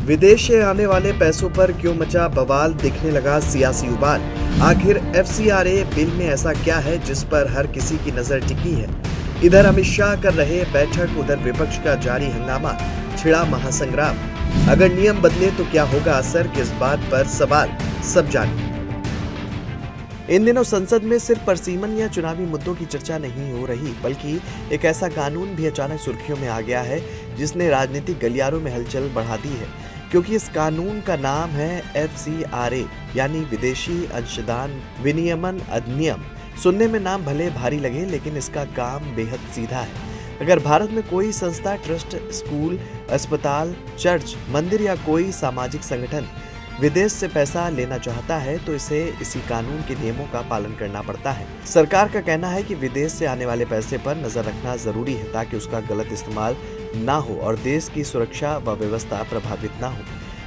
विदेश से आने वाले पैसों पर क्यों मचा बवाल, दिखने लगा सियासी उबाल। आखिर एफसीआरए बिल में ऐसा क्या है जिस पर हर किसी की नजर टिकी है। इधर अमित शाह कर रहे बैठक, उधर विपक्ष का जारी हंगामा, छिड़ा महासंग्राम। अगर नियम बदले तो क्या होगा असर, किस बात पर सवाल, सब जानिए। इन दिनों संसद में सिर्फ परसीमन या चुनावी मुद्दों की चर्चा नहीं हो रही, बल्कि एक ऐसा कानून भी अचानक सुर्खियों में आ गया है जिसने राजनीतिक गलियारों में हलचल बढ़ा दी है। क्योंकि इस कानून का नाम है एफसीआरए, यानी विदेशी अंशदान विनियमन अधिनियम। सुनने में नाम भले भारी लगे, लेकिन इसका काम बेहद सीधा है। अगर भारत में कोई संस्था, ट्रस्ट, स्कूल, अस्पताल, चर्च, मंदिर या कोई सामाजिक संगठन विदेश से पैसा लेना चाहता है तो इसे इसी कानून के नियमों का पालन करना पड़ता है। सरकार का कहना है कि विदेश से आने वाले पैसे पर नजर रखना जरूरी है ताकि उसका गलत इस्तेमाल ना हो और देश की सुरक्षा व व्यवस्था प्रभावित ना हो।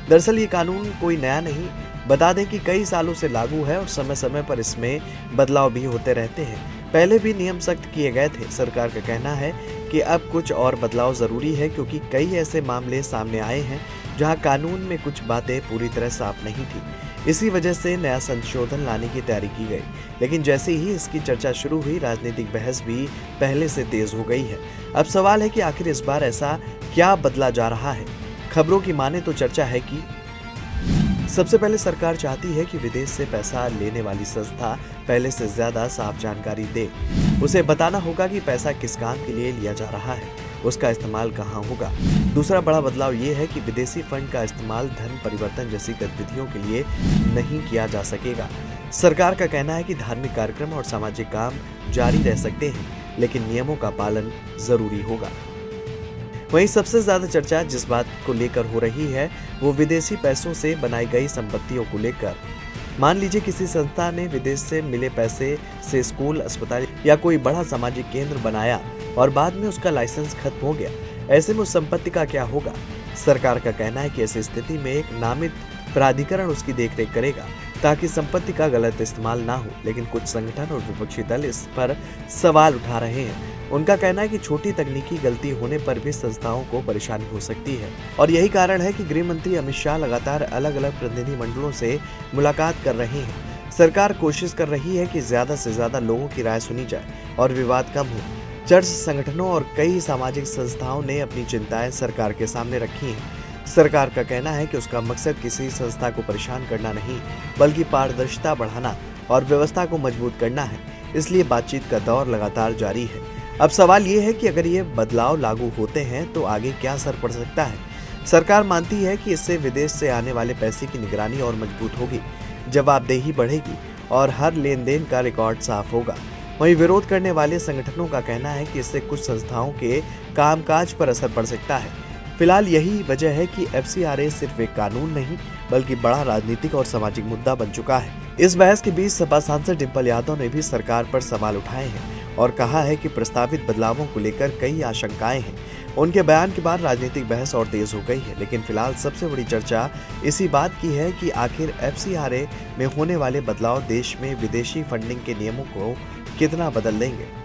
दरअसल ये कानून कोई नया नहीं, बता दें कि कई सालों से लागू है और समय समय पर इसमें बदलाव भी होते रहते हैं। पहले भी नियम सख्त किए गए थे। सरकार का कहना है कि अब कुछ और बदलाव जरूरी है क्योंकि कई ऐसे मामले सामने आए हैं जहां कानून में कुछ बातें पूरी तरह साफ नहीं थी। इसी वजह से नया संशोधन लाने की तैयारी की गई। लेकिन जैसे ही इसकी चर्चा शुरू हुई, राजनीतिक बहस भी पहले से तेज हो गई है। अब सवाल है कि आखिर इस बार ऐसा क्या बदला जा रहा है। खबरों की माने तो चर्चा है कि सबसे पहले सरकार चाहती है कि विदेश से पैसा लेने वाली संस्था पहले से ज्यादा साफ जानकारी दे। उसे बताना होगा कि पैसा किस काम के लिए लिया जा रहा है, उसका इस्तेमाल कहाँ होगा। दूसरा बड़ा बदलाव ये है कि विदेशी फंड का इस्तेमाल धन परिवर्तन जैसी गतिविधियों के लिए नहीं किया जा सकेगा। सरकार का कहना है कि धार्मिक कार्यक्रम और सामाजिक काम जारी रह सकते हैं, लेकिन नियमों का पालन जरूरी होगा। वहीं सबसे ज्यादा चर्चा जिस बात को लेकर हो रही है वो विदेशी पैसों से बनाई गई संपत्तियों को लेकर। मान लीजिए किसी संस्था ने विदेश से मिले पैसे से स्कूल, अस्पताल या कोई बड़ा सामाजिक केंद्र बनाया और बाद में उसका लाइसेंस खत्म हो गया। ऐसे में उस संपत्ति का क्या होगा। सरकार का कहना है कि ऐसी स्थिति में एक नामित प्राधिकरण उसकी देखरेख करेगा ताकि संपत्ति का गलत इस्तेमाल ना हो। लेकिन कुछ संगठन और विपक्षी दल इस पर सवाल उठा रहे हैं। उनका कहना है कि छोटी तकनीकी गलती होने पर भी संस्थाओं को परेशानी हो सकती है और यही कारण है कि गृह मंत्री अमित शाह लगातार अलग अलग प्रतिनिधि मंडलों से मुलाकात कर रहे हैं। सरकार कोशिश कर रही है कि ज्यादा से ज्यादा लोगों की राय सुनी जाए और विवाद कम हो। चर्च, संगठनों और कई सामाजिक संस्थाओं ने अपनी चिंताएं सरकार के सामने रखी हैं। सरकार का कहना है कि उसका मकसद किसी संस्था को परेशान करना नहीं, बल्कि पारदर्शिता बढ़ाना और व्यवस्था को मजबूत करना है। इसलिए बातचीत का दौर लगातार जारी है। अब सवाल ये है कि अगर ये बदलाव लागू होते हैं तो आगे क्या असर पड़ सकता है। सरकार मानती है कि इससे विदेश से आने वाले पैसे की निगरानी और मजबूत होगी, जवाबदेही बढ़ेगी और हर लेन देन का रिकॉर्ड साफ होगा। वहीं विरोध करने वाले संगठनों का कहना है कि इससे कुछ संस्थाओं के कामकाज पर असर पड़ सकता है। फिलहाल यही वजह है कि एफसीआरए सिर्फ एक कानून नहीं, बल्कि बड़ा राजनीतिक और सामाजिक मुद्दा बन चुका है। इस बहस के बीच सपा सांसद डिंपल यादव ने भी सरकार पर सवाल उठाए हैं और कहा है कि प्रस्तावित बदलावों को लेकर कई आशंकाएं हैं। उनके बयान के बाद राजनीतिक बहस और तेज हो गई है। लेकिन फिलहाल सबसे बड़ी चर्चा इसी बात की है कि आखिर एफसीआरए में होने वाले बदलाव देश में विदेशी फंडिंग के नियमों को कितना बदल देंगे।